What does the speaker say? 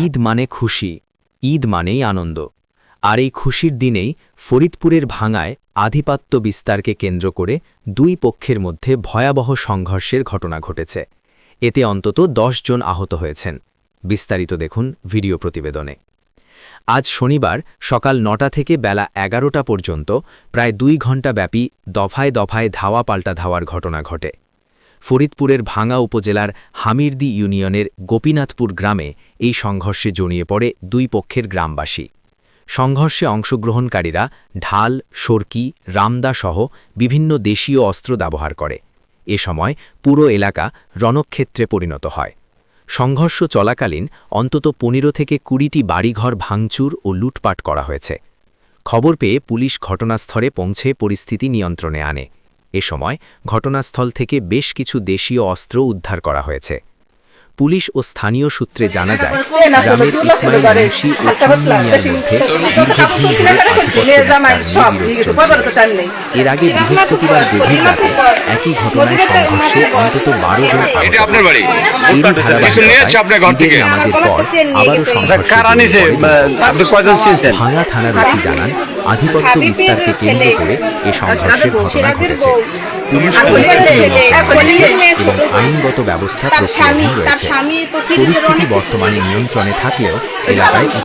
ঈদ মানে খুশি, ঈদ মানেই আনন্দ। আর এই খুশির দিনেই ফরিদপুরের ভাঙায় আধিপত্য বিস্তারকে কেন্দ্র করে দুই পক্ষের মধ্যে ভয়াবহ সংঘর্ষের ঘটনা ঘটেছে। এতে অন্তত 10 জন আহত হয়েছেন। বিস্তারিত দেখুন ভিডিও প্রতিবেদনে। আজ শনিবার সকাল 9টা থেকে বেলা 11টা পর্যন্ত প্রায় 2 ঘণ্টা ব্যাপী দফায় দফায় ধাওয়া পাল্টা ধাওয়ার ঘটনা ঘটে। ফরিদপুরের ভাঙা উপজেলার হামিরদি ইউনিয়নের গোপীনাথপুর গ্রামে এই সংঘর্ষে জড়িয়ে পড়ে দুই পক্ষের গ্রামবাসী। সংঘর্ষে অংশগ্রহণকারীরা ঢাল, সরকি, রামদা সহ বিভিন্ন দেশীয় অস্ত্র ব্যবহার করে। এ সময় পুরো এলাকা রণক্ষেত্রে পরিণত হয়। সংঘর্ষ চলাকালীন অন্তত 15 থেকে 20টি বাড়িঘর ভাঙচুর ও লুটপাট করা হয়েছে। খবর পেয়ে পুলিশ ঘটনাস্থলে পৌঁছে পরিস্থিতি নিয়ন্ত্রণে আনে। এ সময় ঘটনাস্থল থেকে বেশ কিছু দেশীয় অস্ত্র উদ্ধার করা হয়েছে। পুলিশ ও স্থানীয় সূত্রে জানা যায়, গ্রামের ইসমাইল মুন্সি ও চুন্নি মিয়ার মধ্যে দীর্ঘদিন ধরে আধিপত্য বিস্তার নিয়ে বিরোধ চলছিল। এর আগে বৃহস্পতিবার গভীর রাতে একই ঘটনায় সংঘর্ষে অন্তত 12 জন আহত হয়। এরই ধারাবাহিকতায় ঈদের নামাজের পর আবারও সংঘর্ষে ভাঙা থানার ওসি জানান, আধিপত্য বিস্তারকে কেন্দ্র করে এ সংঘর্ষের ঘটনা ঘটেছে। পুলিশ এবং আইনগত ব্যবস্থা প্রক্রিয়াধীন রয়েছে। পরিস্থিতি বর্তমানে নিয়ন্ত্রণে থাকলেও এলাকায়